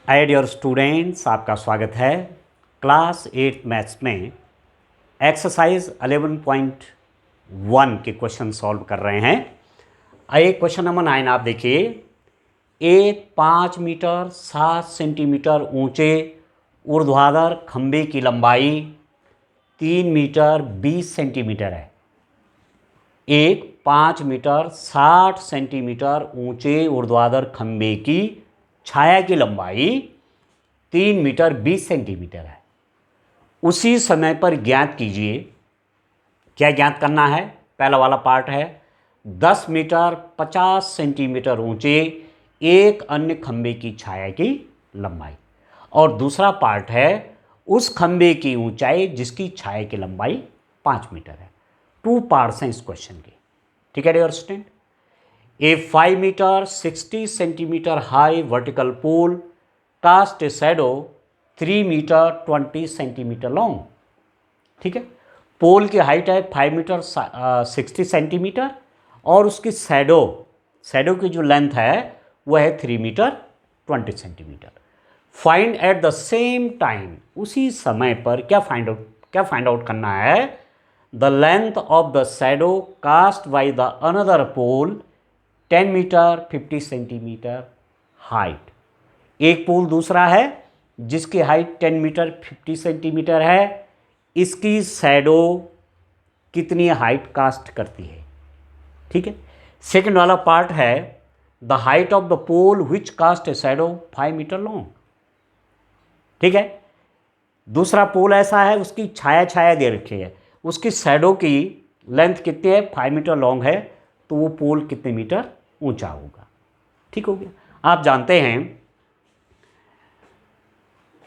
Hi dear students, आपका स्वागत है। क्लास 8 मैथ्स में एक्सरसाइज 11.1 के क्वेश्चन सॉल्व कर रहे हैं। आइए क्वेश्चन नंबर 9 आप देखिए। एक 5 मीटर 7 सेंटीमीटर ऊंचे ऊर्ध्वाधर खंभे की लंबाई 3 मीटर 20 सेंटीमीटर है। एक 5 मीटर 60 सेंटीमीटर ऊंचे ऊर्ध्वाधर खंभे की छाया की लंबाई 3 मीटर 20 सेंटीमीटर है। उसी समय पर ज्ञात कीजिए, क्या ज्ञात करना है। पहला वाला पार्ट है 10 मीटर 50 सेंटीमीटर ऊंचे एक अन्य खंभे की छाया की लंबाई, और दूसरा पार्ट है उस खंभे की ऊंचाई जिसकी छाया की लंबाई 5 मीटर है। 2 पार्ट्स हैं इस क्वेश्चन के, ठीक है dear student. A 5 meter 60 centimeter high vertical pole cast a shadow 3 meter 20 centimeter long। ठीक है, पोल की हाइट है 5 मीटर 60 सेंटीमीटर और उसकी शैडो की जो लेंथ है वह है 3 metre 20 centimetre. Find at the same time, उसी समय पर क्या फाइंड आउट करना है। The length of the shadow cast by the another pole 10 metre 50 centimetre height. एक पोल दूसरा है जिसकी हाइट 10 मीटर 50 सेंटीमीटर है। इसकी शैडो कितनी हाइट कास्ट करती है। ठीक है, सेकंड वाला पार्ट है the height of the pole which cast a shadow 5 metre long. ठीक है, दूसरा पोल ऐसा है उसकी छाया दे रखी है, उसकी शैडो की लेंथ कितनी है 5 मीटर लॉन्ग है, तो वो पोल कितने मीटर ऊंचा होगा। ठीक हो गया। आप जानते हैं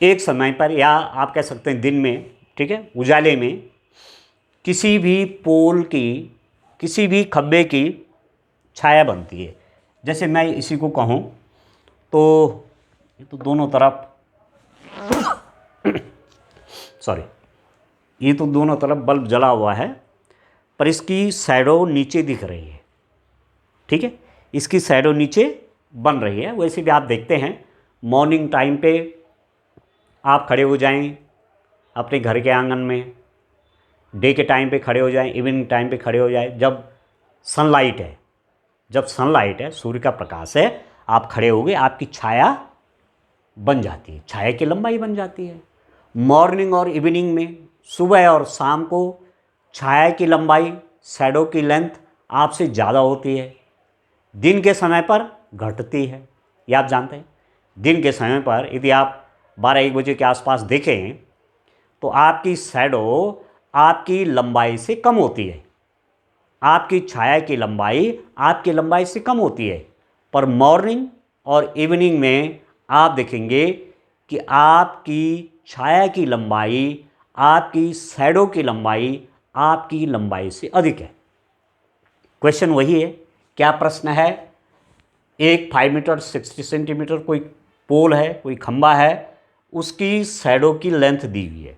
एक समय पर, या आप कह सकते हैं दिन में, ठीक है, उजाले में किसी भी पोल की, किसी भी खंभे की छाया बनती है। जैसे मैं इसी को कहूँ तो ये तो दोनों तरफ सॉरी, ये तो दोनों तरफ बल्ब जला हुआ है, पर इसकी शैडो नीचे दिख रही है। ठीक है, इसकी शैडो नीचे बन रही है। वैसे भी आप देखते हैं मॉर्निंग टाइम पे आप खड़े हो जाएं अपने घर के आंगन में, डे के टाइम पे खड़े हो जाएं, इवनिंग टाइम पे खड़े हो जाएं, जब सनलाइट है, सूर्य का प्रकाश है, आप खड़े हो गए, आपकी छाया बन जाती है, छाया की लंबाई बन जाती है। मॉर्निंग और इवनिंग में, सुबह और शाम को छाया की लंबाई, शैडो की लेंथ आपसे ज़्यादा होती है। दिन के समय पर घटती है, ये आप जानते हैं। दिन के समय पर यदि आप 12-1 बजे के आसपास देखें तो आपकी शैडो आपकी लंबाई से कम होती है, आपकी छाया की लंबाई आपकी लंबाई से कम होती है। पर मॉर्निंग और इवनिंग में आप देखेंगे कि आपकी छाया की लंबाई आपकी शैडो की लंबाई आपकी लंबाई से अधिक है। क्वेश्चन वही है, क्या प्रश्न है। एक 5 मीटर 60 सेंटीमीटर कोई पोल है, कोई खंबा है, उसकी शैडो की लेंथ दी हुई है,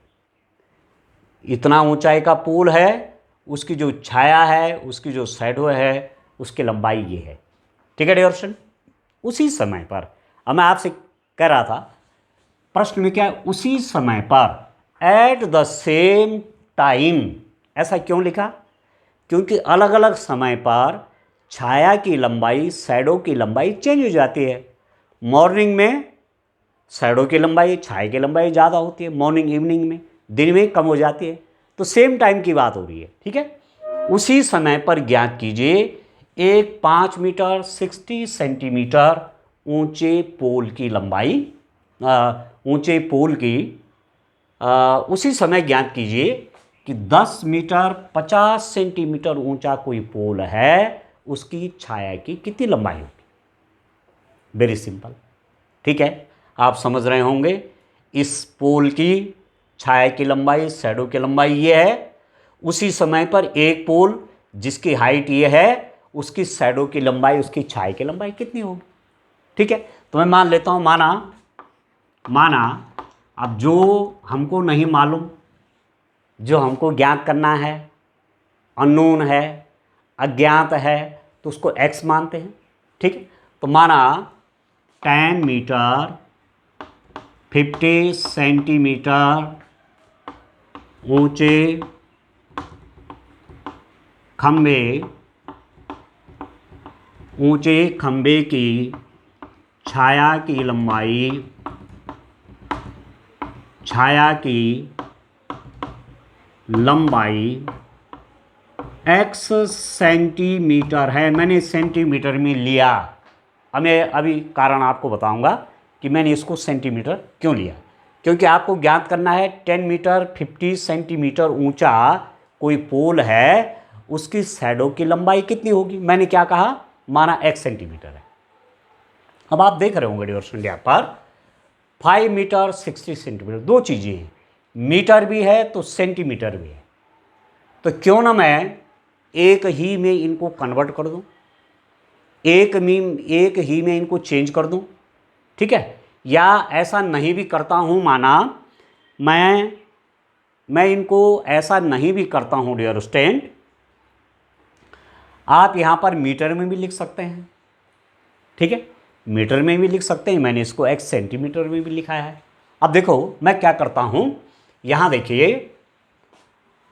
इतना ऊंचाई का पोल है, उसकी जो छाया है, उसकी जो शैडो है, उसकी लंबाई ये है। ठीक है डियर स्टूडेंट। उसी समय पर, अब मैं आपसे कह रहा था प्रश्न में क्या है, उसी समय पर एट द सेम टाइम, ऐसा क्यों लिखा, क्योंकि अलग अलग समय पर छाया की लंबाई, शैडो की लंबाई चेंज हो जाती है। मॉर्निंग में शैडो की लंबाई, छाया की लंबाई ज़्यादा होती है, मॉर्निंग इवनिंग में, दिन में कम हो जाती है। तो सेम टाइम की बात हो रही है। ठीक है, उसी समय पर ज्ञात कीजिए एक 5 मीटर 60 सेंटीमीटर ऊंचे पोल की लंबाई, ऊंचे पोल की उसी समय ज्ञात कीजिए कि 10 मीटर 50 सेंटीमीटर ऊंचा कोई पोल है, उसकी छाया की कितनी लंबाई होगी। Very simple. ठीक है, आप समझ रहे होंगे इस पोल की छाया की लंबाई, शैडो की लंबाई ये है। उसी समय पर एक पोल जिसकी हाइट ये है, उसकी शैडो की लंबाई, उसकी छाया की लंबाई कितनी होगी। ठीक है, तो मैं मान लेता हूं, माना अब जो हमको नहीं मालूम, जो हमको ज्ञात करना है, अननोन है, अज्ञात है, तो उसको x मानते हैं। ठीक है, तो माना 10 मीटर 50 सेंटीमीटर ऊंचे खंबे की छाया की लंबाई x सेंटीमीटर है। मैंने सेंटीमीटर में लिया। अब मैं अभी कारण आपको बताऊंगा कि मैंने इसको सेंटीमीटर क्यों लिया। क्योंकि आपको ज्ञात करना है 10 मीटर 50 सेंटीमीटर ऊंचा कोई पोल है, उसकी शैडो की लंबाई कितनी होगी। मैंने क्या कहा, माना x सेंटीमीटर है। अब आप देख रहे होंगे डियर स्टूडेंट यहाँ पर 5 मीटर 60 सेंटीमीटर, दो चीज़ें हैं, मीटर भी है तो सेंटीमीटर भी है। तो क्यों ना मैं एक ही में इनको कन्वर्ट कर दूं, एक ही में इनको चेंज कर दूं, ठीक है। या ऐसा नहीं भी करता हूं, माना मैं इनको ऐसा नहीं भी करता हूं डियर स्टूडेंट, आप यहां पर मीटर में भी लिख सकते हैं, ठीक है, मीटर में भी लिख सकते हैं। मैंने इसको x सेंटीमीटर में भी लिखा है। अब देखो मैं क्या करता हूं, यहां देखिए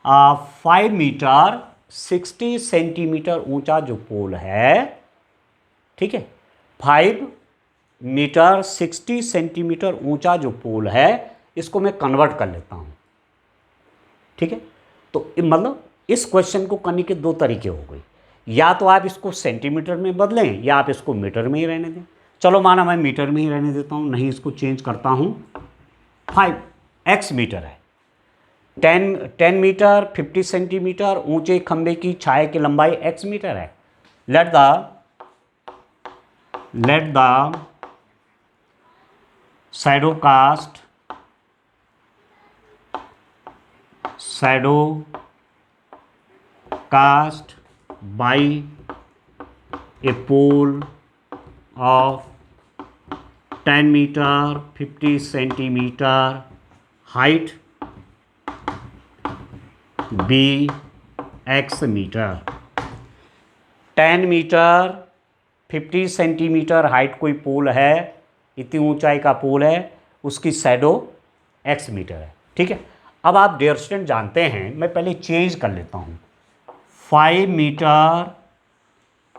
5 मीटर 60 सेंटीमीटर ऊंचा जो पोल है, ठीक है, 5 मीटर 60 सेंटीमीटर ऊंचा जो पोल है, इसको मैं कन्वर्ट कर लेता हूं, ठीक है। तो मतलब इस क्वेश्चन को करने के दो तरीके हो गए, या तो आप इसको सेंटीमीटर में बदलें या आप इसको मीटर में ही रहने दें। चलो माना मैं मीटर में ही रहने देता हूं, नहीं इसको चेंज करता हूं। 5x मीटर है, 10 मीटर 50 सेंटीमीटर ऊंचे खंबे की छाया की लंबाई x मीटर है। Let the shadow cast by a pole of 10 metre 50 centimetre height be x metre. 10 metre 50 centimetre height कोई पोल है, इतनी ऊंचाई का पोल है, उसकी शैडो x मीटर है, ठीक है। अब आप डियर स्टूडेंट जानते हैं, मैं पहले चेंज कर लेता हूं। 5 मीटर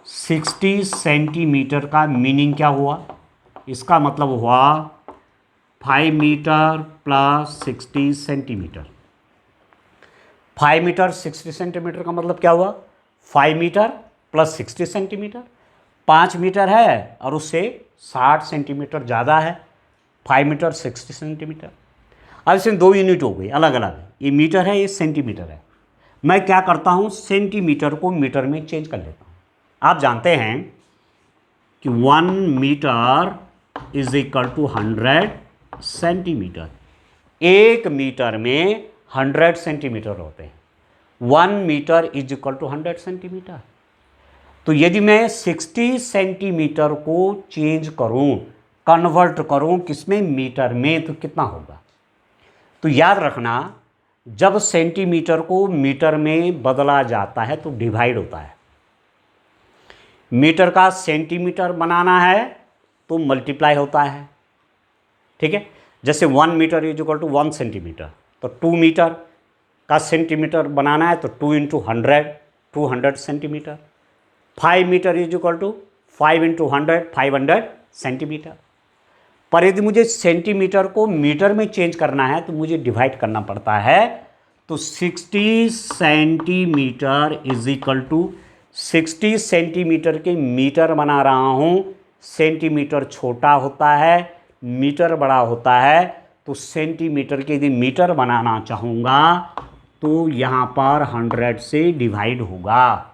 60 सेंटीमीटर का मीनिंग क्या हुआ, इसका मतलब हुआ 5 metre plus 60 centimetre. 5 metre 60 centimetre का मतलब क्या हुआ, 5 मीटर प्लस 60 सेंटीमीटर। 5 मीटर है और उससे 60 सेंटीमीटर ज़्यादा है, 5 मीटर 60 सेंटीमीटर। अब इसमें दो यूनिट हो गई अलग अलग, ये मीटर है ये सेंटीमीटर है। मैं क्या करता हूँ, सेंटीमीटर को मीटर में चेंज कर लेता हूँ। आप जानते हैं कि 1 metre is equal to 100 centimetre. 1 metre में 100 सेंटीमीटर होते हैं। 1 metre is equal to 100 centimetre. तो यदि मैं 60 सेंटीमीटर को चेंज करूं, कन्वर्ट करूं किसमें, मीटर में, तो कितना होगा। तो याद रखना, जब सेंटीमीटर को मीटर में बदला जाता है तो डिवाइड होता है। मीटर का सेंटीमीटर बनाना है तो मल्टीप्लाई होता है, ठीक है। जैसे 1 metre is equal to 1 centimetre, तो 2 मीटर का सेंटीमीटर बनाना है तो 2 into 100 200 centimetre. 5 metre is equal to 5 into 100 500 centimetre. पर यदि मुझे सेंटीमीटर को मीटर में चेंज करना है तो मुझे डिवाइड करना पड़ता है। तो 60 centimetre is equal to 60 centimetre के मीटर बना रहा हूँ। सेंटीमीटर छोटा होता है, मीटर बड़ा होता है, तो सेंटीमीटर के यदि मीटर बनाना चाहूँगा तो यहाँ पर 100 से डिवाइड होगा,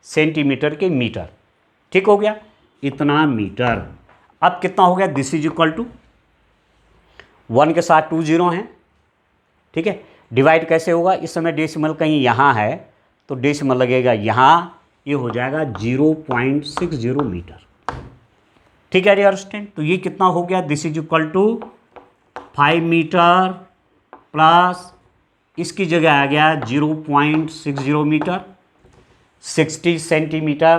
सेंटीमीटर के मीटर, ठीक हो गया, इतना मीटर। अब कितना हो गया, दिस इज इक्वल टू 1 के साथ 2 जीरो हैं, ठीक है। डिवाइड कैसे होगा, इस समय डेसिमल कहीं यहाँ है तो डेसिमल लगेगा यहाँ, ये हो जाएगा 0.60 मीटर, ठीक है डियर स्टूडेंट। तो ये कितना हो गया, this is equal to 5 metre plus इसकी जगह आ गया 0.60 मीटर। 60 सेंटीमीटर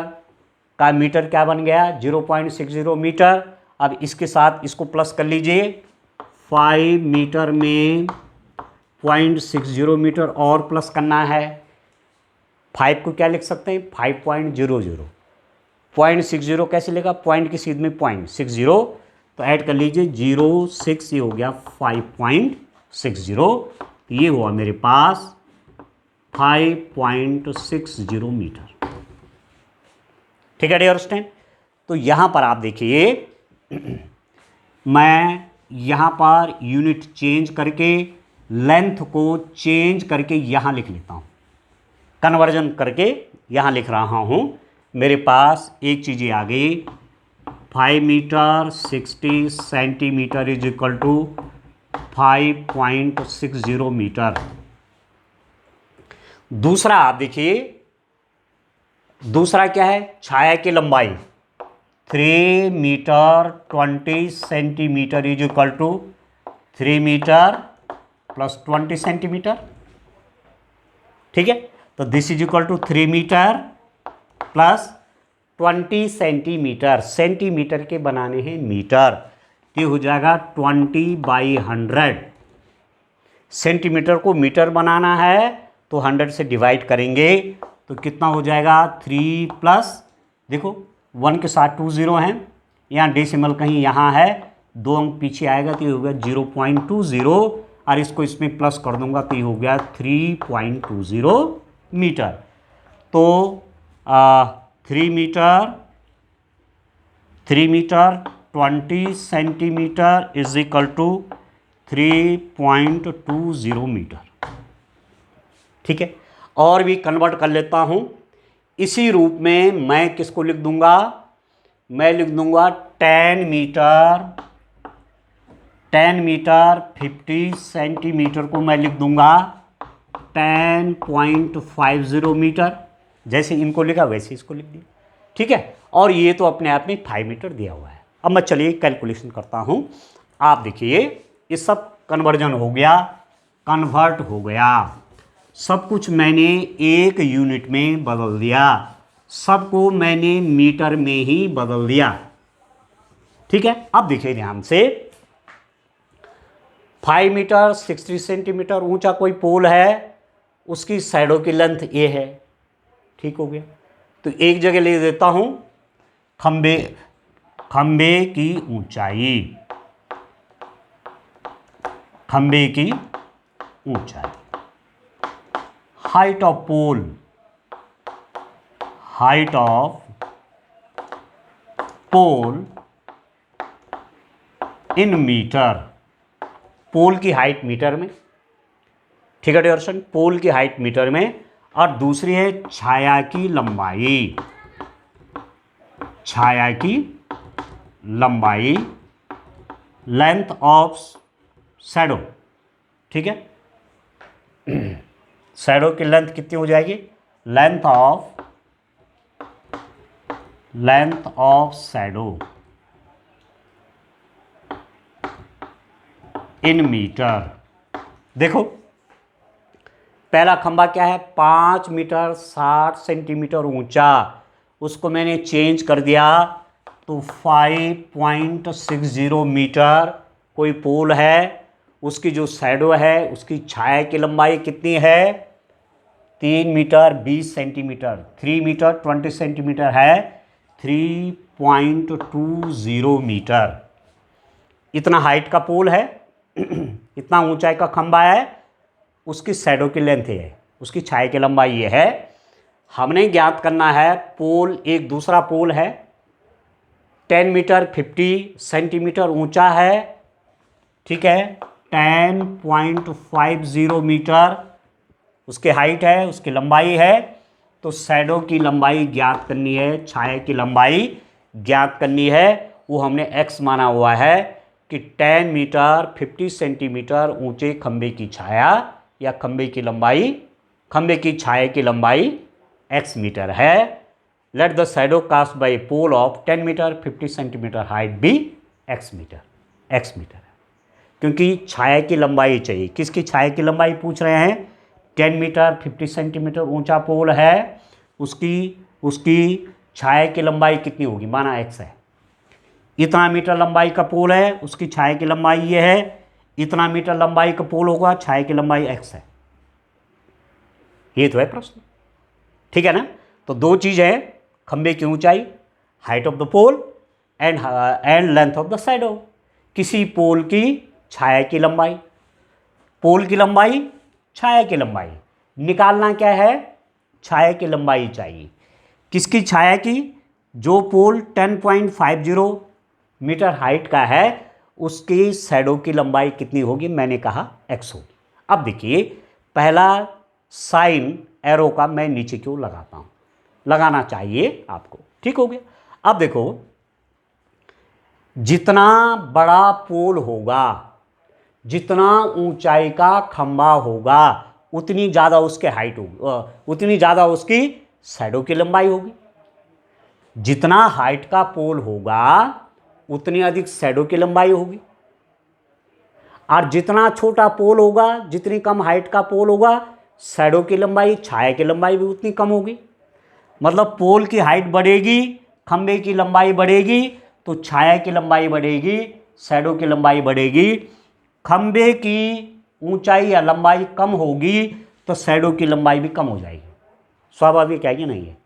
का मीटर क्या बन गया, 0.60 मीटर। अब इसके साथ इसको प्लस कर लीजिए, 5 मीटर में 0.60 मीटर और प्लस करना है। 5 को क्या लिख सकते हैं, 5.00। 0.60 कैसे लेगा, पॉइंट की सीध में 0.60, तो ऐड कर लीजिए 0.6, ये हो गया 5.60, ये हुआ मेरे पास 5.60 मीटर। ठीक है डियर स्टूडेंट, तो यहाँ पर आप देखिए मैं यहाँ पर यूनिट चेंज करके लेंथ को चेंज करके यहाँ लिख लेता हूँ, कन्वर्जन करके यहाँ लिख रहा हूँ। मेरे पास एक चीज़ें आ गई, 5 metre 60 centimetre is equal to 5.60 metre. दूसरा आप देखिए, दूसरा क्या है, छाया की लंबाई 3 metre 20 centimetre is equal to 3 metre plus 20 centimetre. ठीक है, तो this is equal to 3 metre plus 20 centimetre. Centimetre के बनाने हैं मीटर, ये हो जाएगा 20/100। सेंटीमीटर को मीटर बनाना है तो 100 से डिवाइड करेंगे तो कितना हो जाएगा, 3 प्लस, देखो 1 के साथ 2 0 हैं, यहाँ डेसिमल कहीं यहाँ है, 2 अंक पीछे आएगा तो ये हो गया 0.20, और इसको इसमें प्लस कर दूंगा तो ये हो गया 3.20 मीटर। तो 3 metre 20 centimetre is equal to 3.20 metre. ठीक है, और भी कन्वर्ट कर लेता हूँ इसी रूप में। मैं किसको लिख दूंगा, मैं लिख दूंगा 10 मीटर 50 सेंटीमीटर को मैं लिख दूंगा 10.50 मीटर। जैसे इनको लिखा वैसे इसको लिख दिया। ठीक है, और ये तो अपने आप में 5 मीटर दिया हुआ है। अब मैं चलिए कैलकुलेशन करता हूँ। आप देखिए ये सब कन्वर्जन हो गया, कन्वर्ट हो गया, सब कुछ मैंने एक यूनिट में बदल दिया, सबको मैंने मीटर में ही बदल दिया। ठीक है, अब देखिए ध्यान से, 5 मीटर 60 सेंटीमीटर ऊंचा कोई पोल है, उसकी साइडों की लेंथ ए है। ठीक हो गया, तो एक जगह ले देता हूं खंबे की ऊंचाई, खंबे की ऊंचाई, height of pole, height of pole in metre, pole की हाइट मीटर में। ठीक है डियर स्टूडेंट, पोल की हाइट मीटर में। और दूसरी है छाया की लंबाई, छाया की लंबाई, लेंथ ऑफ शैडो। ठीक है, शैडो की लेंथ कितनी हो जाएगी, length of shadow in metre. देखो पहला खंबा क्या है, 5 मीटर 60 सेंटीमीटर ऊंचा, उसको मैंने चेंज कर दिया तो 5.60 मीटर। कोई पोल है, उसकी जो शैडो है, उसकी छाया की लंबाई कितनी है, 3 मीटर 20 सेंटीमीटर, 3 मीटर 20 सेंटीमीटर है, 3.20 मीटर। इतना हाइट का पोल है, इतना ऊंचाई का खंबा है, उसकी शैडो की लेंथ है, उसकी छाया की लंबाई ये है। हमने ज्ञात करना है पोल, एक दूसरा पोल है 10 मीटर 50 सेंटीमीटर ऊंचा है। ठीक है, 10.50 मीटर उसकी हाइट है, उसकी लंबाई है। तो शैडो की लंबाई ज्ञात करनी है, छाया की लंबाई ज्ञात करनी है, वो हमने x माना हुआ है कि 10 मीटर 50 सेंटीमीटर ऊंचे खंबे की छाया या खंबे की लंबाई, खंबे की छाया की लंबाई x मीटर है। Let the shadow cast by pole of 10 metre 50 centimetre height be x metre, x metre है क्योंकि छाया की लंबाई चाहिए। किसकी छाया की लंबाई पूछ रहे हैं, 10 मीटर 50 सेंटीमीटर ऊंचा पोल है, उसकी छाया की लंबाई कितनी होगी, माना x है। इतना मीटर लंबाई का पोल है, उसकी छाया की लंबाई ये है, इतना मीटर लंबाई का पोल होगा, छाया की लंबाई x है। ये तो है प्रश्न, ठीक है ना। तो दो चीज़ है, खंबे की ऊंचाई, height of the pole and length of the shadow. किसी पोल की छाया की लंबाई, पोल की लंबाई, छाया की लंबाई निकालना क्या है, छाया की लंबाई चाहिए। किसकी छाया की, जो पोल 10.50 मीटर हाइट का है उसकी शैडो की लंबाई कितनी होगी, मैंने कहा x होगी। अब देखिए पहला साइन एरो का मैं नीचे क्यों लगाता हूं, लगाना चाहिए आपको, ठीक हो गया। अब देखो जितना बड़ा पोल होगा, जितना ऊंचाई का खंबा होगा, उतनी ज़्यादा उसके हाइट होगी, उतनी ज़्यादा उसकी शैडो की लंबाई होगी। जितना हाइट का पोल होगा उतनी अधिक शैडो की लंबाई होगी, और जितना छोटा पोल होगा, जितनी कम हाइट का पोल होगा, शैडो की लंबाई, छाया की लंबाई भी उतनी कम होगी। मतलब पोल की हाइट बढ़ेगी, खंबे की लंबाई बढ़ेगी, तो छाया की लंबाई बढ़ेगी, शैडो की लंबाई बढ़ेगी। खंबे की ऊंचाई या लंबाई कम होगी तो शैडो की लंबाई भी कम हो जाएगी। स्वाभाविक है कि नहीं है।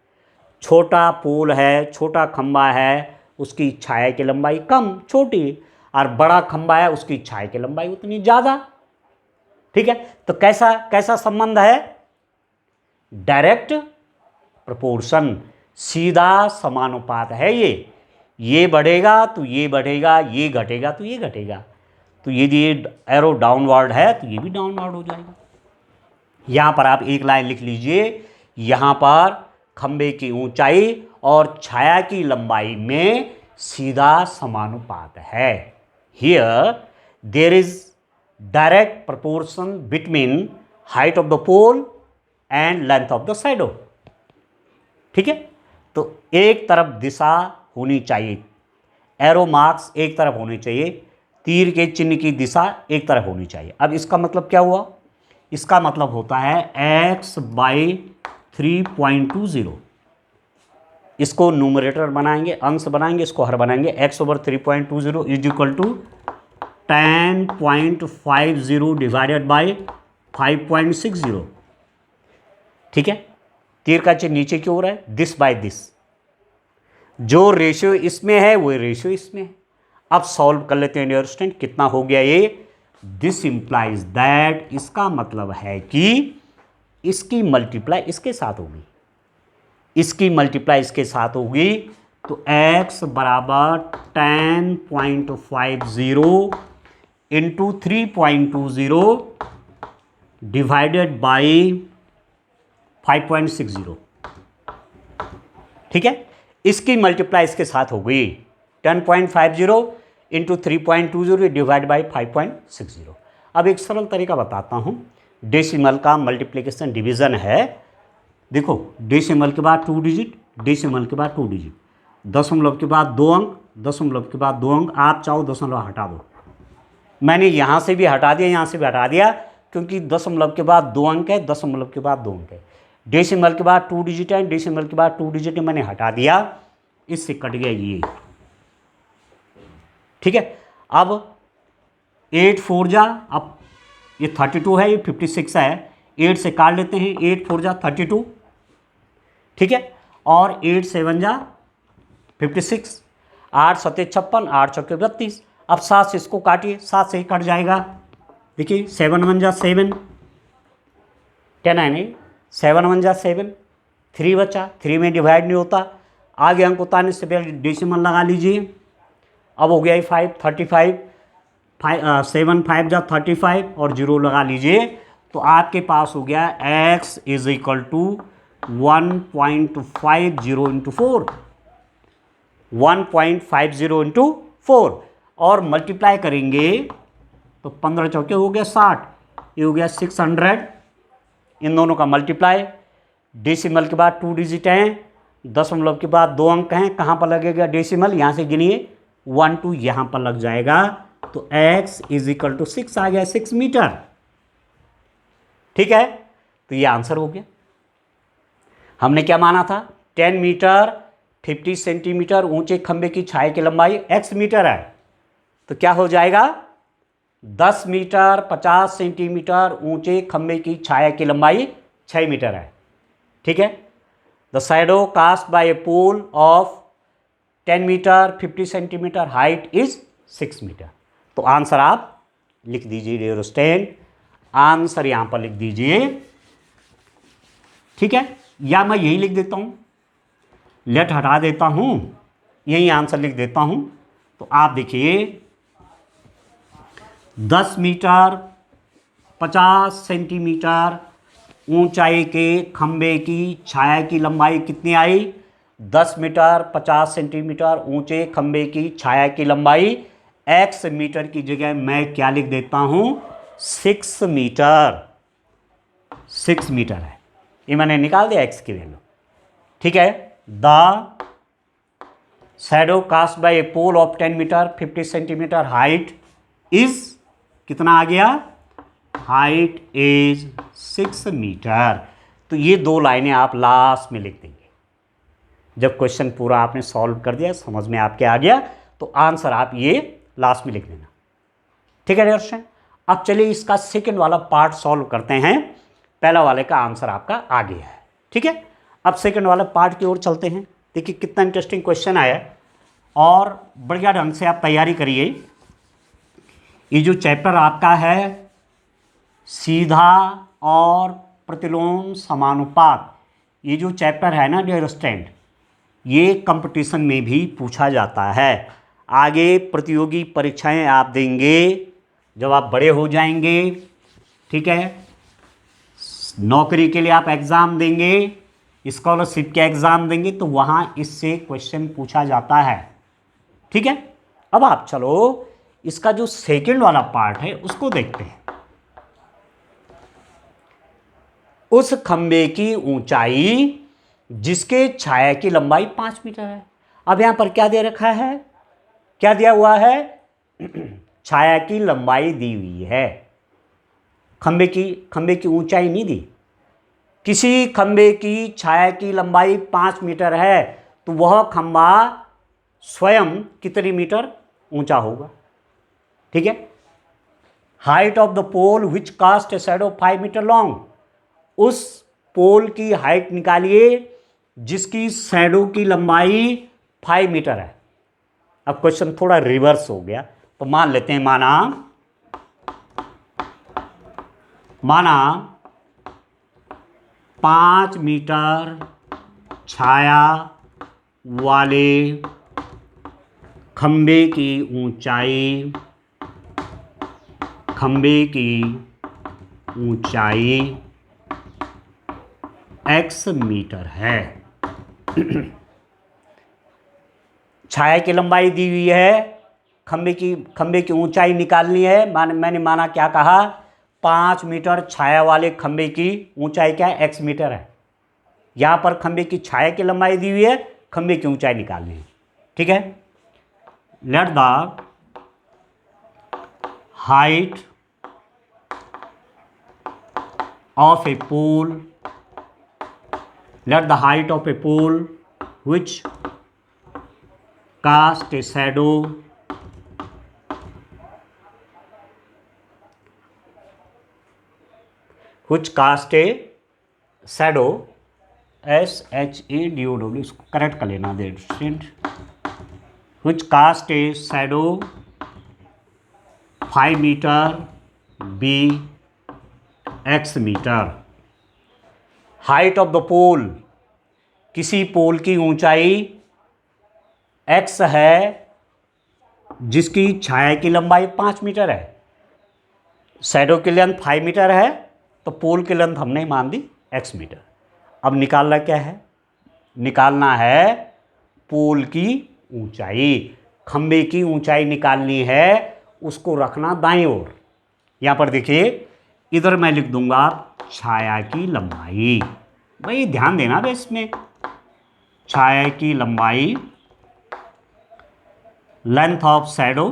छोटा पोल है, छोटा खंबा है, उसकी छाया की लंबाई कम, छोटी, और बड़ा खंबा है उसकी छाया की लंबाई उतनी ज़्यादा, ठीक है। तो कैसा कैसा संबंध है, डायरेक्ट प्रोपोर्शन, सीधा समानुपात है ये बढ़ेगा तो ये बढ़ेगा, ये घटेगा तो ये घटेगा। तो यदि ये एरो डाउनवर्ड है तो ये भी डाउनवर्ड हो जाएगा। यहाँ पर आप एक लाइन लिख लीजिए, यहाँ पर खंबे की ऊंचाई और छाया की लंबाई में सीधा समानुपात है। Here there is direct proportion between height of the pole and length of the shadow, ठीक है। तो एक तरफ दिशा होनी चाहिए, एरो मार्क्स एक तरफ होने चाहिए, तीर के चिन्ह की दिशा एक तरफ होनी चाहिए। अब इसका मतलब क्या हुआ, इसका मतलब होता है x/3.20, इसको न्यूमरेटर बनाएंगे, अंश बनाएंगे, इसको हर बनाएंगे, x/3.20 is equal to 10.50 divided by 5.60, ठीक है। तीर का चिन्ह नीचे क्यों हो रहा है, दिस बाय दिस, जो रेशियो इसमें है वो रेशियो इसमें है। अब सॉल्व कर लेते हैं डियर स्टूडेंट, कितना हो गया ये, दिस इंप्लाइज दैट, इसका मतलब है कि इसकी मल्टीप्लाई इसके साथ होगी, इसकी मल्टीप्लाई इसके साथ होगी, तो x बराबर 10.50 इंटू 3.20 डिवाइडेड बाई 5.60, ठीक है। इसकी मल्टीप्लाई इसके साथ हो गई 10.50 इंटू 3.20 डिवाइड बाई 5.60। अब एक सरल तरीका बताता हूँ, डेसिमल का मल्टीप्लिकेशन डिवीज़न है। देखो डेसिमल के बाद 2 डिजिट, डेसिमल के बाद 2 डिजिट, दशमलव के बाद 2 अंक, दशमलव के बाद 2 अंक, आप चाहो दशमलव हटा दो, मैंने यहाँ से भी हटा दिया, यहाँ से भी हटा दिया, क्योंकि दशमलव के बाद 2 अंक है, दशमलव के बाद 2 अंक है। डेसिमल के बाद 2 डिजिट है, डेसिमल के बाद 2 डिजिट मैंने हटा दिया, इससे कट गया ये, ठीक है। अब 8 4 जा, अब ये 32 है, ये 56 है, 8 से काट लेते हैं, 8 4 जा 32, ठीक है, और 8 7 जा 56, 8 7 56, 8 6 32। अब 7 से इसको काटिए, 7 से ही कट जाएगा, देखिए 7 1 जा 7, 10 9 7 1 जा 7, 3 बचा, 3 में डिवाइड नहीं होता, आगे अंक उतारने से पहले डेसिमल लगा लीजिए। अब हो गया 5 35, 7 5 जा 35 और 0 लगा लीजिए, तो आपके पास हो गया x is equal to 1.50 into 4, 1.50 into 4, और मल्टीप्लाई करेंगे तो 15 चौके हो गया 60, ये हो गया 600, इन दोनों का मल्टीप्लाई, डेसिमल के बाद 2 डिजिट हैं, दशमलव के बाद 2 अंक हैं, कहाँ पर लगेगा डेसिमल, यहाँ से गिनिए 1 2 यहाँ पर लग जाएगा, तो x इज इक्वल टू 6 आ गया, 6 मीटर, ठीक है। तो ये आंसर हो गया। हमने क्या माना था, 10 मीटर 50 सेंटीमीटर ऊंचे खंबे की छाया की लंबाई x मीटर है, तो क्या हो जाएगा 10 मीटर 50 सेंटीमीटर ऊंचे खंबे की छाया की लंबाई 6 मीटर है। ठीक है। The shadow cast by a pole of 10 metre 50 centimetre height is 6 metre. तो आंसर आप लिख दीजिए डियर स्टूडेंट, आंसर यहां पर लिख दीजिए। ठीक है, या मैं यही लिख देता हूं, लेट हटा देता हूं, यही आंसर लिख देता हूं। तो आप देखिए 10 मीटर 50 सेंटीमीटर ऊंचाई के खंबे की छाया की लंबाई कितनी आई? 10 मीटर 50 सेंटीमीटर ऊंचे खंबे की छाया की लंबाई x मीटर की जगह मैं क्या लिख देता हूं? 6 मीटर। 6 मीटर है, ये मैंने निकाल दिया x की वैल्यू। ठीक है। The shadow cast by a pole of 10 metre 50 centimetre height is कितना आ गया? Height is 6 metre. तो ये दो लाइनें आप लास्ट में लिख देंगे। जब क्वेश्चन पूरा आपने सॉल्व कर दिया, समझ में आपके आ गया, तो आंसर आप ये लास्ट में लिख देना। ठीक है दर्शक, अब चलिए इसका सेकंड वाला पार्ट सॉल्व करते हैं। पहला वाले का आंसर आपका आ गया है। ठीक है, अब सेकंड वाला पार्ट की ओर चलते हैं। देखिए कितना इंटरेस्टिंग क्वेश्चन आया है और बढ़िया ढंग से आप तैयारी करिए। ये जो चैप्टर आपका है सीधा और प्रतिलोम समानुपात, ये जो चैप्टर है ना डियर स्टूडेंट, ये कंपटीशन में भी पूछा जाता है। आगे प्रतियोगी परीक्षाएं आप देंगे जब आप बड़े हो जाएंगे। ठीक है, नौकरी के लिए आप एग्ज़ाम देंगे, स्कॉलरशिप के एग्ज़ाम देंगे, तो वहाँ इससे क्वेश्चन पूछा जाता है। ठीक है, अब आप चलो इसका जो सेकंड वाला पार्ट है उसको देखते हैं। उस खंबे की ऊंचाई जिसके छाया की लंबाई 5 मीटर है। अब यहां पर क्या दे रखा है? क्या दिया हुआ है? छाया की लंबाई दी हुई है, खंबे की ऊंचाई नहीं दी। किसी खंबे की छाया की लंबाई 5 मीटर है तो वह खंबा स्वयं कितने मीटर ऊंचा होगा? ठीक है। Height of the pole which cast a shadow 5 metre long, उस पोल की हाइट निकालिए जिसकी शैडो की लंबाई 5 मीटर है। अब क्वेश्चन थोड़ा रिवर्स हो गया, तो मान लेते हैं, माना 5 मीटर छाया वाले खंबे की ऊंचाई x मीटर है। छाया की लंबाई दी हुई है, खंबे की ऊंचाई निकालनी है। मैंने माना क्या कहा? 5 मीटर छाया वाले खंबे की ऊंचाई क्या है? x मीटर है। यहां पर खंबे की छाया की लंबाई दी हुई है, खंबे की ऊंचाई निकालनी है। ठीक है। Let the height of a pole which cast a shadow SHADOW, इसको करेक्ट कर लेना dear student, which cast a shadow 5 metre b x metre. Height of the pole, किसी पोल की ऊंचाई x है जिसकी छाया की लंबाई 5 मीटर है, शैडो की लेंथ 5 मीटर है, तो पोल की लेंथ हमने मान दी x मीटर। अब निकालना क्या है? निकालना है पोल की ऊंचाई, खंबे की ऊंचाई निकालनी है, उसको रखना दाईं ओर। यहां पर देखिए, इधर मैं लिख दूंगा छाया की लंबाई। भाई ध्यान देना बे इसमें, छाया की लंबाई, length of shadow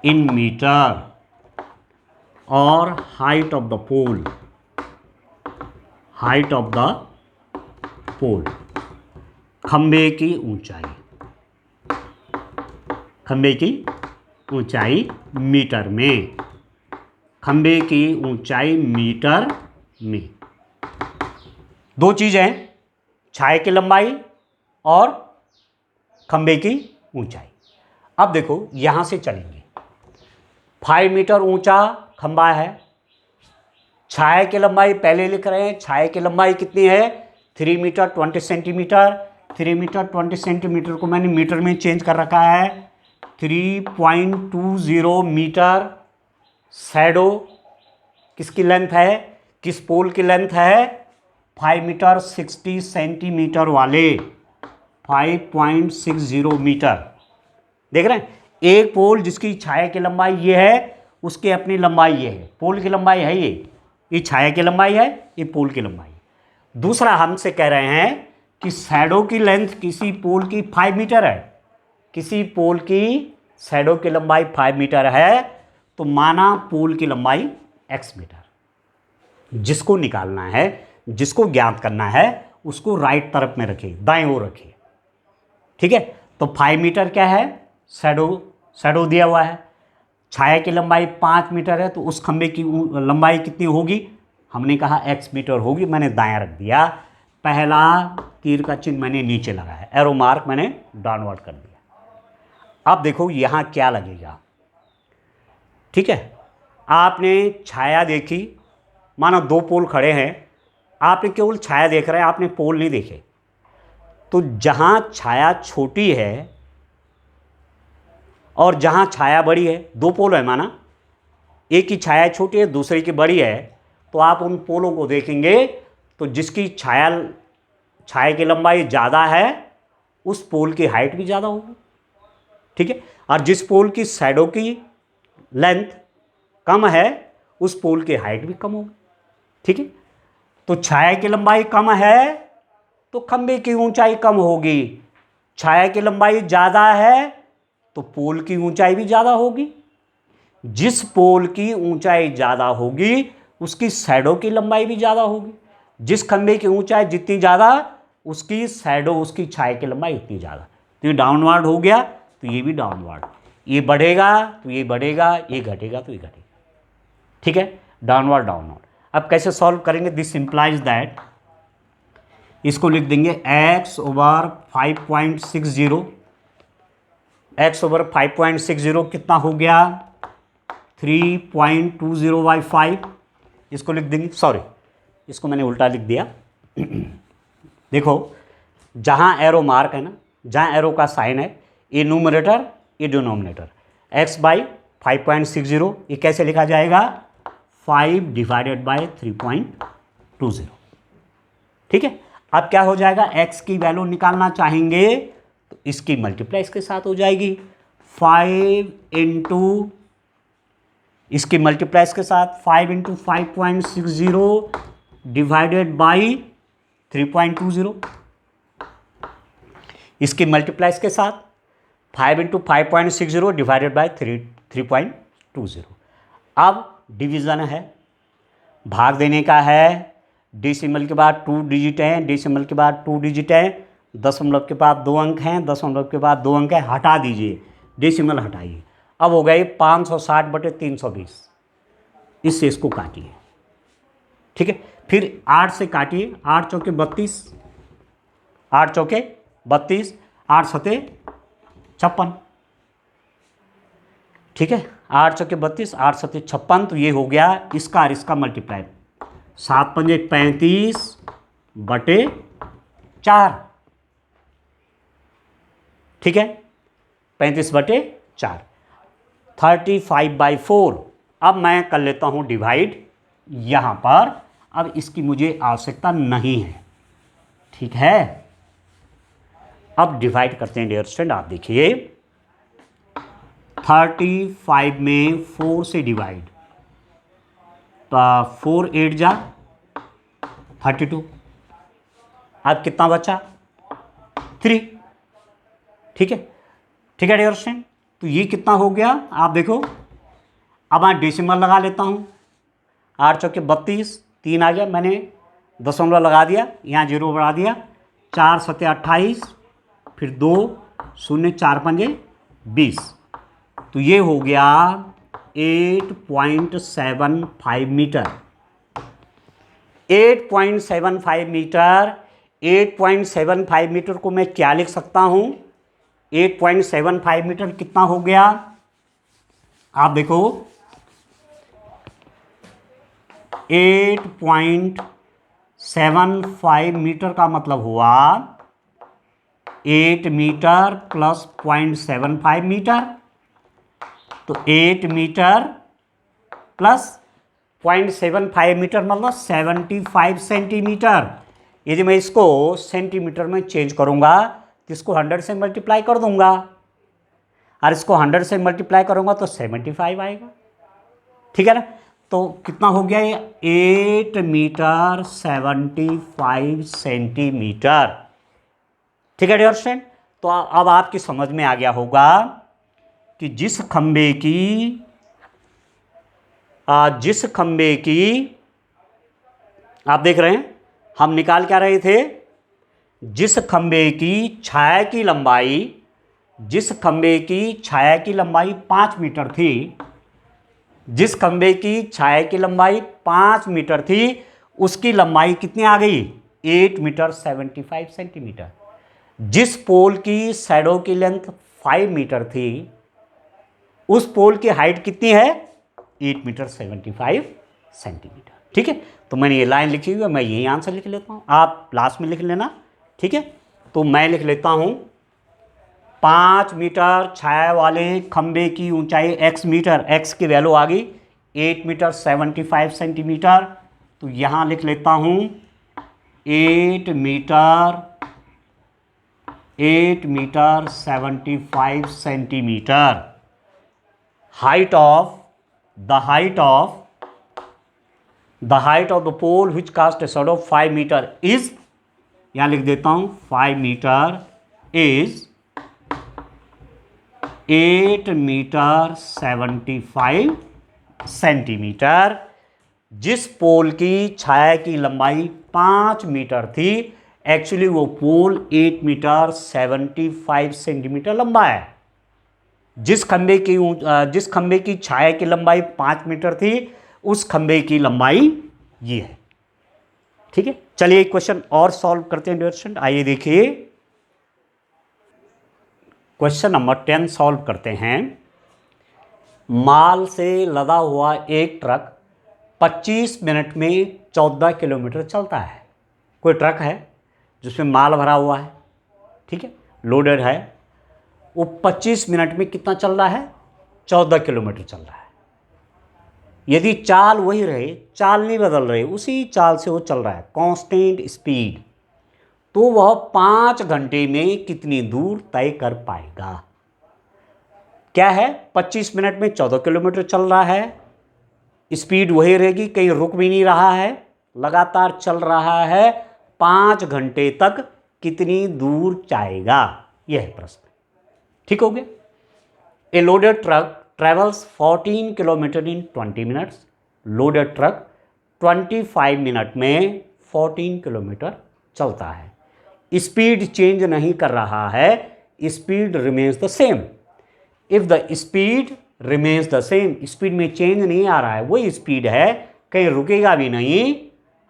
in meter, और हाइट ऑफ द पोल। खंबे की ऊंचाई, खंबे की ऊंचाई मीटर में, खंबे की ऊंचाई मीटर में। दो चीज़ें हैं, छाया की लंबाई और खंबे की ऊंचाई। अब देखो यहां से चलेंगे, 5 मीटर ऊंचा खंबा है, छाया की लंबाई पहले लिख रहे हैं, छाया की लंबाई कितनी है 3 मीटर 20 सेंटीमीटर। 3 मीटर 20 सेंटीमीटर को मैंने मीटर में चेंज कर रखा है, 3.20 मीटर। शैडो किसकी लेंथ है, किस पोल की लेंथ है, 5 मीटर 60 सेंटीमीटर वाले, 5.60 मीटर। देख रहे हैं, एक पोल जिसकी छाया की लंबाई ये है, उसकी अपनी लंबाई ये है, पोल की लंबाई है ये छाया की लंबाई है, ये पोल की लंबाई है। दूसरा हमसे कह रहे हैं कि शैडो की लेंथ किसी पोल की 5 मीटर है, किसी पोल की शैडो की लंबाई 5 मीटर है, तो माना पोल की लंबाई x मीटर। जिसको निकालना है, जिसको ज्ञात करना है, उसको राइट तरफ में रखिए, दाएं ओर रखिए। ठीक है, तो 5 मीटर क्या है, शैडो दिया हुआ है, छाया की लंबाई 5 मीटर है, तो उस खंबे की लंबाई कितनी होगी, हमने कहा x मीटर होगी, मैंने दाएं रख दिया। पहला तीर का चिन्ह मैंने नीचे लगाया, एरो मार्क मैंने डाउनवर्ड कर दिया। अब देखो यहां क्या लगेगा। ठीक है, आपने छाया देखी, मानो दो पोल खड़े हैं, आपने केवल छाया देख रहे हैं, आपने पोल नहीं देखे। तो जहां छाया छोटी है और जहां छाया बड़ी है, दो पोल है माना, एक की छाया छोटी है दूसरे की बड़ी है, तो आप उन पोलों को देखेंगे तो जिसकी छाया की लंबाई ज़्यादा है उस पोल की हाइट भी ज़्यादा होगी। ठीक है, और जिस पोल की शैडो की लेंथ कम है उस पोल की हाइट भी कम होगी। ठीक है, तो छाया की लंबाई कम है तो खंबे की ऊंचाई कम होगी, छाया की लंबाई ज़्यादा है तो पोल की ऊंचाई भी ज़्यादा होगी। जिस पोल की ऊंचाई ज़्यादा होगी उसकी शैडो की लंबाई भी ज़्यादा होगी। जिस खंबे की ऊंचाई जितनी ज़्यादा, उसकी शैडो, उसकी छाया की लंबाई उतनी ज़्यादा। तो ये डाउनवर्ड हो गया, तो ये भी डाउनवर्ड, ये बढ़ेगा तो ये बढ़ेगा, ये घटेगा तो ये घटेगा। ठीक है, डाउनवर्ड डाउनवर्ड। अब कैसे सॉल्व करेंगे, दिस इंप्लाइज दैट, इसको लिख देंगे x ओवर 5.60, x ओवर 5.60 कितना हो गया 3.20/5। इसको लिख देंगे, सॉरी इसको मैंने उल्टा लिख दिया। देखो जहाँ एरो मार्क है ना, जहाँ एरो का साइन है, ये न्यूमरेटर ये डिनोमिनेटर, x बाई 5.60, ये कैसे लिखा जाएगा 5 डिवाइडेड बाई 3.20। ठीक है, अब क्या हो जाएगा, x की वैल्यू निकालना चाहेंगे तो इसकी मल्टीप्लाई इसके साथ हो जाएगी, 5 इंटू इसकी मल्टीप्लाई इसके साथ 5 इंटू 5.60 डिवाइडेड बाई 3.20, इसकी मल्टीप्लाई इसके साथ 5 इंटू 5.60 डिवाइडेड बाई 3.20। अब डिवीज़न है, भाग देने का है, डेसिमल के बाद 2 डिजिट हैं, डेसिमल के बाद 2 डिजिट हैं, दशमलव के बाद 2 अंक हैं, दशमलव के बाद 2 अंक हैं, हटा दीजिए, डेसिमल हटाइए। अब हो गए 560/320, इससे इसको काटिए। ठीक है, फिर 8 से काटिए, 8 चौके 32, 8 चौके 32, 8 सते 56। ठीक है, 8 चौके 32, 8 सते 56, तो ये हो गया इसका और इसका मल्टीप्लाई, 7 पंजे 35/4। ठीक है, 35/4, 35/4। अब मैं कर लेता हूं डिवाइड यहां पर, अब इसकी मुझे आवश्यकता नहीं है। ठीक है, अब डिवाइड करते हैं डियर स्टूडेंट। आप देखिए 35 में 4 से डिवाइड, तो 4 8 जा 32, अब कितना बचा 3। ठीक है, ठीक है डियर स्टूडेंट, तो ये कितना हो गया आप देखो। अब मैं डेसिमल लगा लेता हूँ, 8 चौके 32, 3 आ गया, मैंने दशमलव लगा दिया, यहाँ 0 बढ़ा दिया, 4 सत्ते 28, फिर 2 0 4 पंजे 20, तो ये हो गया 8.75 मीटर। 8.75 मीटर, 8.75 मीटर को मैं क्या लिख सकता हूं? 8.75 मीटर कितना हो गया? आप देखो, 8.75 मीटर का मतलब हुआ 8 मीटर प्लस 0.75 मीटर, तो 8 मीटर प्लस 0.75 मीटर मतलब 75 सेंटीमीटर। यदि मैं इसको सेंटीमीटर में चेंज करूंगा तो इसको 100 से मल्टीप्लाई कर दूंगा, और इसको 100 से मल्टीप्लाई करूंगा तो 75 आएगा। ठीक है ना? तो कितना हो गया ये? 8 मीटर 75 सेंटीमीटर। ठीक है डियर स्टूडेंट? तो अब आपकी समझ में आ गया होगा कि जिस खंबे की आप देख रहे हैं, हम निकाल क्या रहे थे? जिस खंबे की छाया की लंबाई 5 मीटर थी, जिस खंबे की छाया की लंबाई 5 मीटर थी, उसकी लंबाई कितनी आ गई? 8 मीटर 75 सेंटीमीटर। जिस पोल की शैडो की लेंथ 5 मीटर थी, उस पोल की हाइट कितनी है? 8 मीटर 75 सेंटीमीटर। ठीक है? तो मैंने ये लाइन लिखी हुई है, मैं यही आंसर लिख लेता हूँ, आप लास्ट में लिख लेना। ठीक है? तो मैं लिख लेता हूँ 5 मीटर छाया वाले खंबे की ऊंचाई x मीटर, x की वैल्यू आ गई 8 मीटर 75 सेंटीमीटर। तो यहाँ लिख लेता हूँ 8 meter 75 centimeter. Height of the pole which cast a shadow 5 metre is, यहाँ लिख देता हूँ 5 मीटर इज 8 मीटर 75 सेंटीमीटर। जिस पोल की छाया की लंबाई 5 मीटर थी, एक्चुअली वो पोल 8 मीटर 75 सेंटीमीटर लंबा है। जिस खंबे की छाया की लंबाई 5 मीटर थी, उस खंबे की लंबाई ये है। ठीक है? चलिए एक क्वेश्चन और सॉल्व करते हैं डियर स्टूडेंट। आइए देखिए, क्वेश्चन नंबर 10 सॉल्व करते हैं। माल से लदा हुआ एक ट्रक 25 मिनट में 14 किलोमीटर चलता है। कोई ट्रक है जिसमें माल भरा हुआ है, ठीक है, लोडेड है, वो 25 मिनट में कितना चल रहा है? 14 किलोमीटर चल रहा है। यदि चाल वही रहे, चाल नहीं बदल रही, उसी चाल से वो चल रहा है, कांस्टेंट स्पीड, तो वह 5 घंटे में कितनी दूर तय कर पाएगा? क्या है? 25 मिनट में 14 किलोमीटर चल रहा है, स्पीड वही रहेगी, कहीं रुक भी नहीं रहा है, लगातार चल रहा है, 5 घंटे तक कितनी दूर जाएगा? यह है प्रश्न। ठीक हो गया? A loaded truck travels 14 kilometre in 20 minutes. Loaded truck 25 minute में 14 किलोमीटर चलता है। स्पीड चेंज नहीं कर रहा है, speed remains the same. If the speed remains the same, speed में चेंज नहीं आ रहा है, वही स्पीड है, कहीं रुकेगा भी नहीं।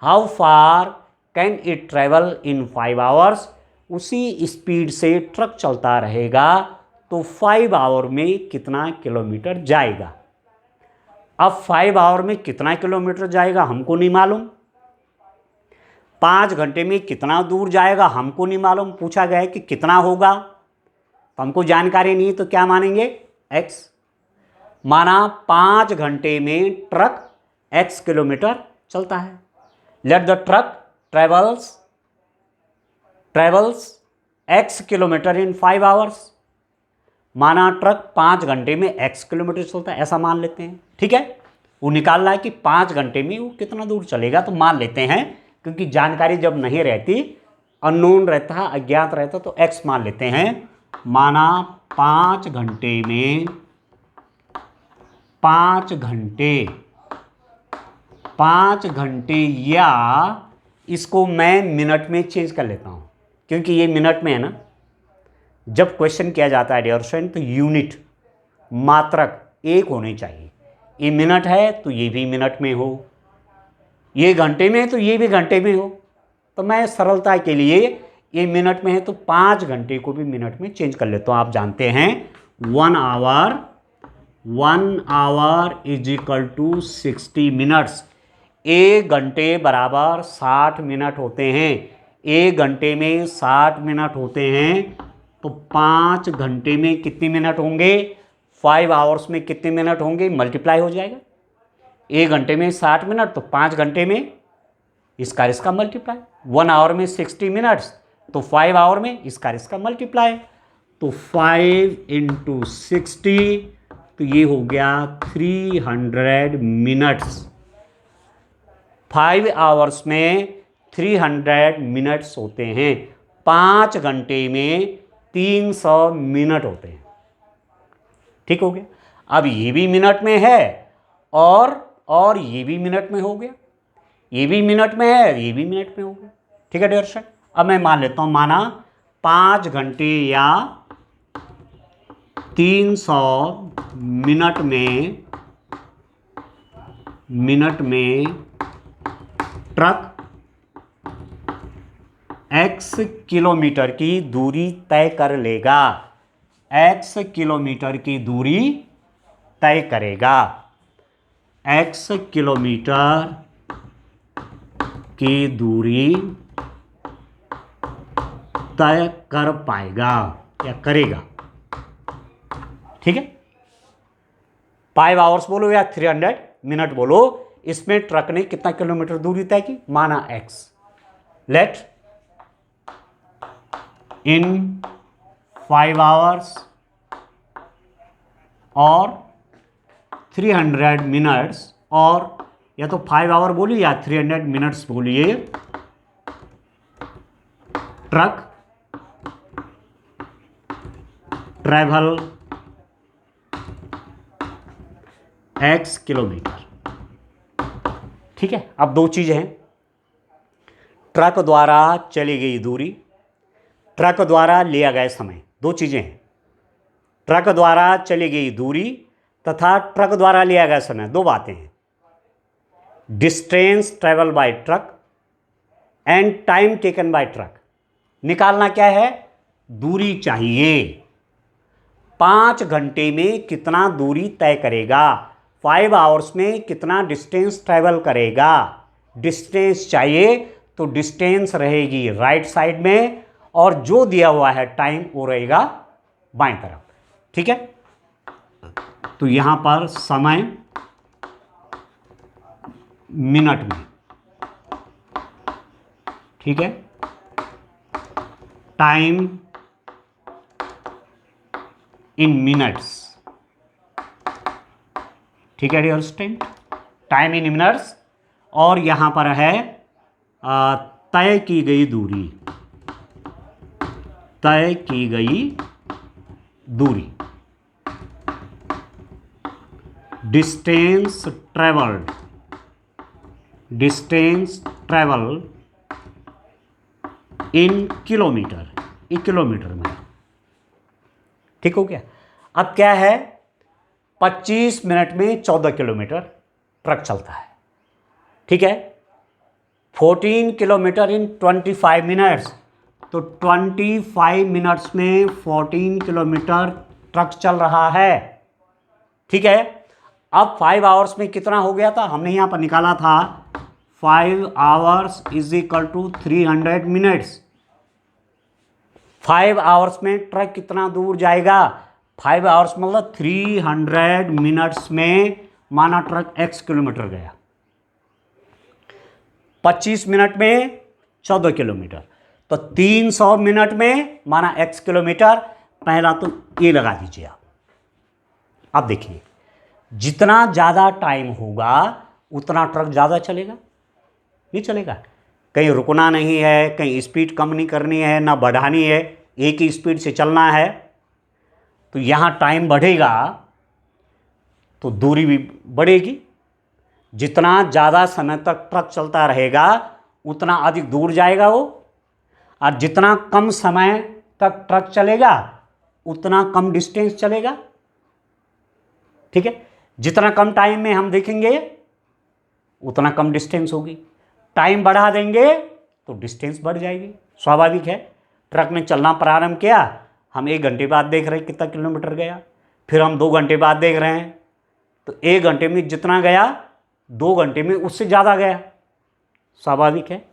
How far can it travel in 5 hours? उसी स्पीड से ट्रक चलता रहेगा तो 5 आवर में कितना किलोमीटर जाएगा? अब 5 आवर में कितना किलोमीटर जाएगा हमको नहीं मालूम, 5 घंटे में कितना दूर जाएगा हमको नहीं मालूम। पूछा गया है कि कितना होगा, तो हमको जानकारी नहीं, तो क्या मानेंगे? x। माना 5 घंटे में ट्रक x किलोमीटर चलता है। Let the truck travels x kilometre in 5 hours. माना ट्रक 5 घंटे में x किलोमीटर चलता है, ऐसा मान लेते हैं। ठीक है? वो निकाल रहा है कि 5 घंटे में वो कितना दूर चलेगा, तो मान लेते हैं, क्योंकि जानकारी जब नहीं रहती, अननोन रहता है, अज्ञात रहता, तो x मान लेते हैं। माना 5 घंटे या इसको मैं मिनट में चेंज कर लेता हूँ। क्योंकि ये मिनट में है ना। जब क्वेश्चन किया जाता है डियर स्टूडेंट तो यूनिट मात्रक एक होने चाहिए। ये मिनट है तो ये भी मिनट में हो, ये घंटे में है तो ये भी घंटे में हो। तो मैं सरलता के लिए ये मिनट में है तो 5 घंटे को भी मिनट में चेंज कर लेता हूँ। आप जानते हैं 1 hour is equal to 60 minutes. 1 घंटे बराबर 60 मिनट होते हैं। 1 घंटे में 60 मिनट होते हैं तो 5 घंटे में कितने मिनट होंगे, 5 आवर्स में कितने मिनट होंगे, मल्टीप्लाई हो जाएगा। 1 घंटे में 60 मिनट तो 5 घंटे में इसका मल्टीप्लाई। 1 आवर में 60 मिनट्स तो 5 आवर में इसका मल्टीप्लाई। तो 5 इंटू 60 तो ये हो गया 300 मिनट्स। 5 आवर्स में 300 मिनट्स होते हैं। 5 घंटे में 300 मिनट होते हैं। ठीक हो गया। अब ये भी मिनट में है और ये भी मिनट में हो गया, ये भी मिनट में है, ये भी मिनट में हो गया। ठीक है डियर स्टूडेंट। अब मैं मान लेता हूं, माना 5 घंटे या 300 मिनट में ट्रक x किलोमीटर की दूरी तय कर लेगा। x किलोमीटर की दूरी तय करेगा। x किलोमीटर की दूरी तय कर पाएगा या करेगा। ठीक है। 5 आवर्स बोलो या 300 मिनट बोलो, इसमें ट्रक ने कितना किलोमीटर दूरी तय की, माना x। लेट इन 5 आवर्स और 300 मिनट्स, और या तो 5 आवर बोलिए या 300 मिनट्स बोलिए, ट्रक ट्रैवल x किलोमीटर। ठीक है। अब दो चीजें हैं, ट्रक द्वारा चली गई दूरी, ट्रक द्वारा लिया गया समय। दो चीजें हैं, ट्रक द्वारा चली गई दूरी तथा ट्रक द्वारा लिया गया समय। दो बातें हैं, distance travel by truck and time taken by truck. निकालना क्या है, दूरी चाहिए। 5 घंटे में कितना दूरी तय करेगा, 5 आवर्स में कितना डिस्टेंस ट्रेवल करेगा। डिस्टेंस चाहिए तो डिस्टेंस रहेगी राइट साइड में, और जो दिया हुआ है टाइम वो रहेगा बाएं तरफ। ठीक है। तो यहां पर समय मिनट में, ठीक है, टाइम इन मिनट्स। ठीक है dear student, time in minutes. और यहां पर है तय की गई दूरी, तय की गई दूरी, distance travelled, distance travel in kilometre, ये किलोमीटर में। ठीक हो गया। अब क्या है, 25 मिनट में 14 किलोमीटर ट्रक चलता है। ठीक है। 14 किलोमीटर इन 25 मिनट्स, तो 25 मिनट्स में 14 किलोमीटर ट्रक चल रहा है। ठीक है। अब 5 आवर्स में कितना हो गया था, हमने यहां पर निकाला था 5 hours is equal to 300 minutes. 5 hours में ट्रक कितना दूर जाएगा, 5 आवर्स मतलब 300 मिनट्स में माना ट्रक x किलोमीटर गया। 25 मिनट में 14 किलोमीटर, तो 300 मिनट में माना x किलोमीटर। पहला तो ये लगा दीजिए आप। अब देखिए, जितना ज़्यादा टाइम होगा उतना ट्रक ज़्यादा चलेगा, नहीं चलेगा। कहीं रुकना नहीं है, कहीं स्पीड कम नहीं करनी है, ना बढ़ानी है, एक ही स्पीड से चलना है। तो यहाँ टाइम बढ़ेगा तो दूरी भी बढ़ेगी। जितना ज़्यादा समय तक ट्रक चलता रहेगा उतना अधिक दूर जाएगा वो। और जितना कम समय तक ट्रक चलेगा उतना कम डिस्टेंस चलेगा। ठीक है, जितना कम टाइम में हम देखेंगे उतना कम डिस्टेंस होगी। टाइम बढ़ा देंगे तो डिस्टेंस बढ़ जाएगी, स्वाभाविक है। ट्रक ने चलना प्रारंभ किया, हम 1 घंटे बाद देख रहे हैं कितना किलोमीटर गया, फिर हम 2 घंटे बाद देख रहे हैं तो 1 घंटे में जितना गया 2 घंटे में उससे ज़्यादा गया, स्वाभाविक है।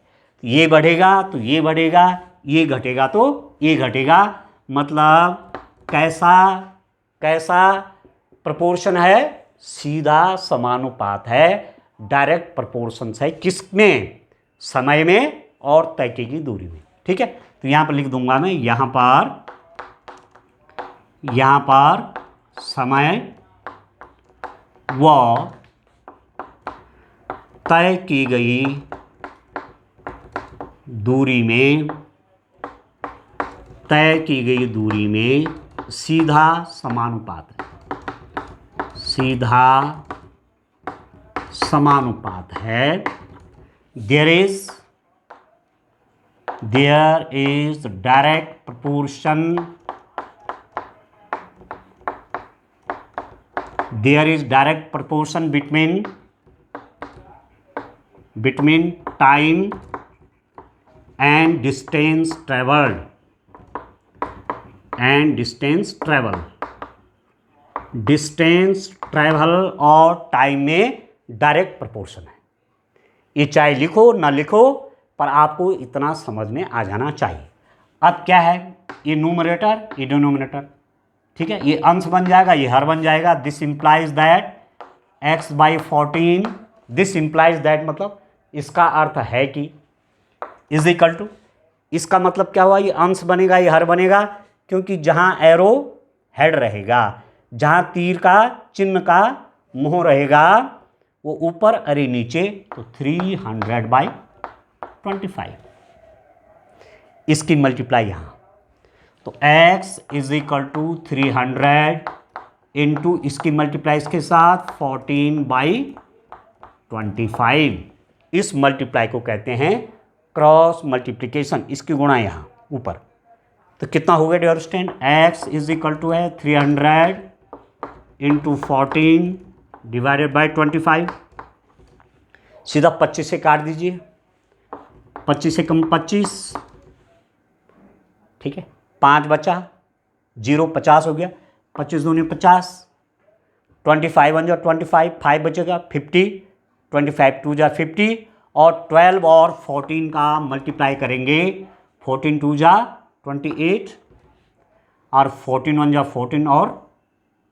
ये बढ़ेगा तो ये बढ़ेगा, ये घटेगा तो ये घटेगा। मतलब कैसा प्रोपोर्शन है, सीधा समानुपात है, डायरेक्ट प्रोपोर्शन है। किसमें? समय में और तय की गई दूरी में। ठीक है, तो यहाँ पर लिख दूंगा मैं, यहाँ पर समय व तय की गई दूरी में सीधा समानुपात है। There is direct proportion between time and distance traveled distance travel और टाइम में डायरेक्ट प्रोपोर्शन है। ये चाहे लिखो ना लिखो पर आपको इतना समझ में आ जाना चाहिए। अब क्या है, ये न्यूमरेटर ये डिनोमिनेटर, ठीक है, ये अंश बन जाएगा, ये हर बन जाएगा। This implies that x/14, this implies that मतलब इसका अर्थ है कि इज इक्वल टू, इसका मतलब क्या हुआ, ये अंश बनेगा ये हर बनेगा, क्योंकि जहाँ एरो हेड रहेगा, जहाँ तीर का चिन्ह का मुंह रहेगा वो ऊपर अरे नीचे, तो 300/25 इसकी मल्टीप्लाई यहाँ, तो x = 300 इंटू इसकी मल्टीप्लाई इसके साथ 14/25। इस मल्टीप्लाई को कहते हैं क्रॉस मल्टीप्लिकेशन, इसकी गुणा यहाँ ऊपर। तो कितना हो गया डियर स्टूडेंट, x = 300 इंटू 14/25। सीधा 25 से काट दीजिए, 25 से कम 25, ठीक है, 5 बचा, 0 50 हो गया, 25 दूनी 50, 25 1 जा 25, 5 बचेगा 50, 25 2 जा 50, और 12 और 14 का मल्टीप्लाई करेंगे, 14 2 जा 28, और 14 1 जा 14 और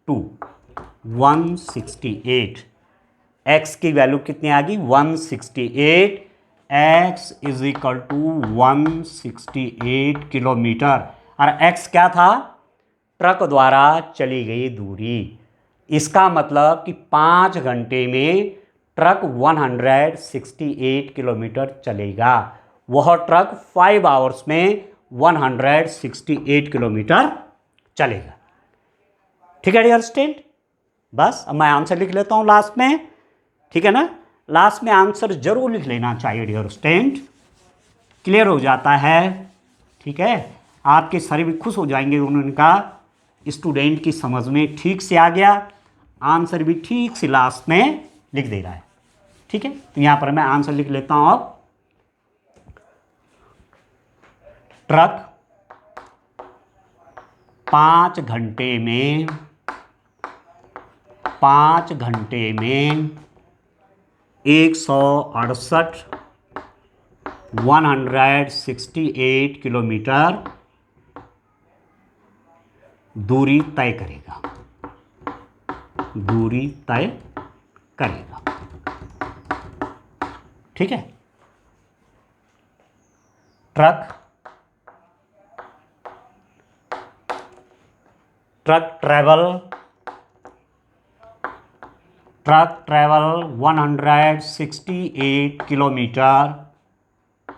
2 168। x की वैल्यू कितनी आ गई, 168। x = 168 kilometre. और x क्या था, ट्रक द्वारा चली गई दूरी। इसका मतलब कि 5 घंटे में ट्रक 168 किलोमीटर चलेगा। वह ट्रक 5 आवर्स में 168 किलोमीटर चलेगा। ठीक है डियर स्टूडेंट, बस अब मैं आंसर लिख लेता हूँ लास्ट में, ठीक है ना। लास्ट में आंसर जरूर लिख लेना चाहिए डियर स्टूडेंट, क्लियर हो जाता है, ठीक है। आपके सर भी खुश हो जाएंगे, उन्होंने कहा स्टूडेंट की समझ में ठीक से आ गया, आंसर भी ठीक से लास्ट में लिख दे रहा है, ठीक है। तो यहाँ पर मैं आंसर लिख लेता हूँ। अब ट्रक 5 घंटे में 168 किलोमीटर दूरी तय करेगा, ठीक है। ट्रक ट्रैवल 168 किलोमीटर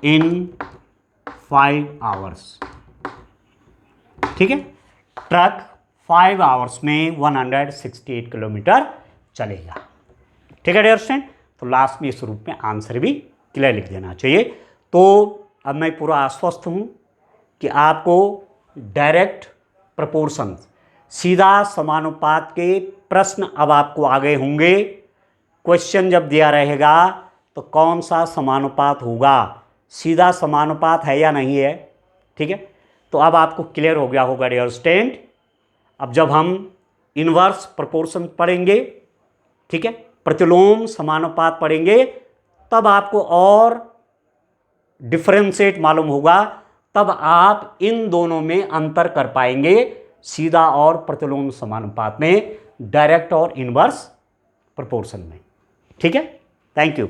इन 5 आवर्स, ठीक है। ट्रक 5 आवर्स में 168 किलोमीटर चलेगा, ठीक है डियर स्टूडेंट। तो लास्ट में इस रूप में आंसर भी क्लियर लिख देना चाहिए। तो अब मैं पूरा आश्वस्त हूँ कि आपको डायरेक्ट प्रोपोर्शन, सीधा समानुपात के प्रश्न अब आपको आगे होंगे। क्वेश्चन जब दिया रहेगा तो कौन सा समानुपात होगा, सीधा समानुपात है या नहीं है, ठीक है। तो अब आपको क्लियर हो गया होगा डियर स्टूडेंट। अब जब हम इनवर्स प्रोपोर्शन पढ़ेंगे, ठीक है, प्रतिलोम समानुपात पढ़ेंगे, तब आपको और डिफरेंशिएट मालूम होगा, तब आप इन दोनों में अंतर कर पाएंगे, सीधा और प्रतिलोम समानुपात में, डायरेक्ट और इनवर्स प्रोपोर्शन में, ठीक है। Thank you.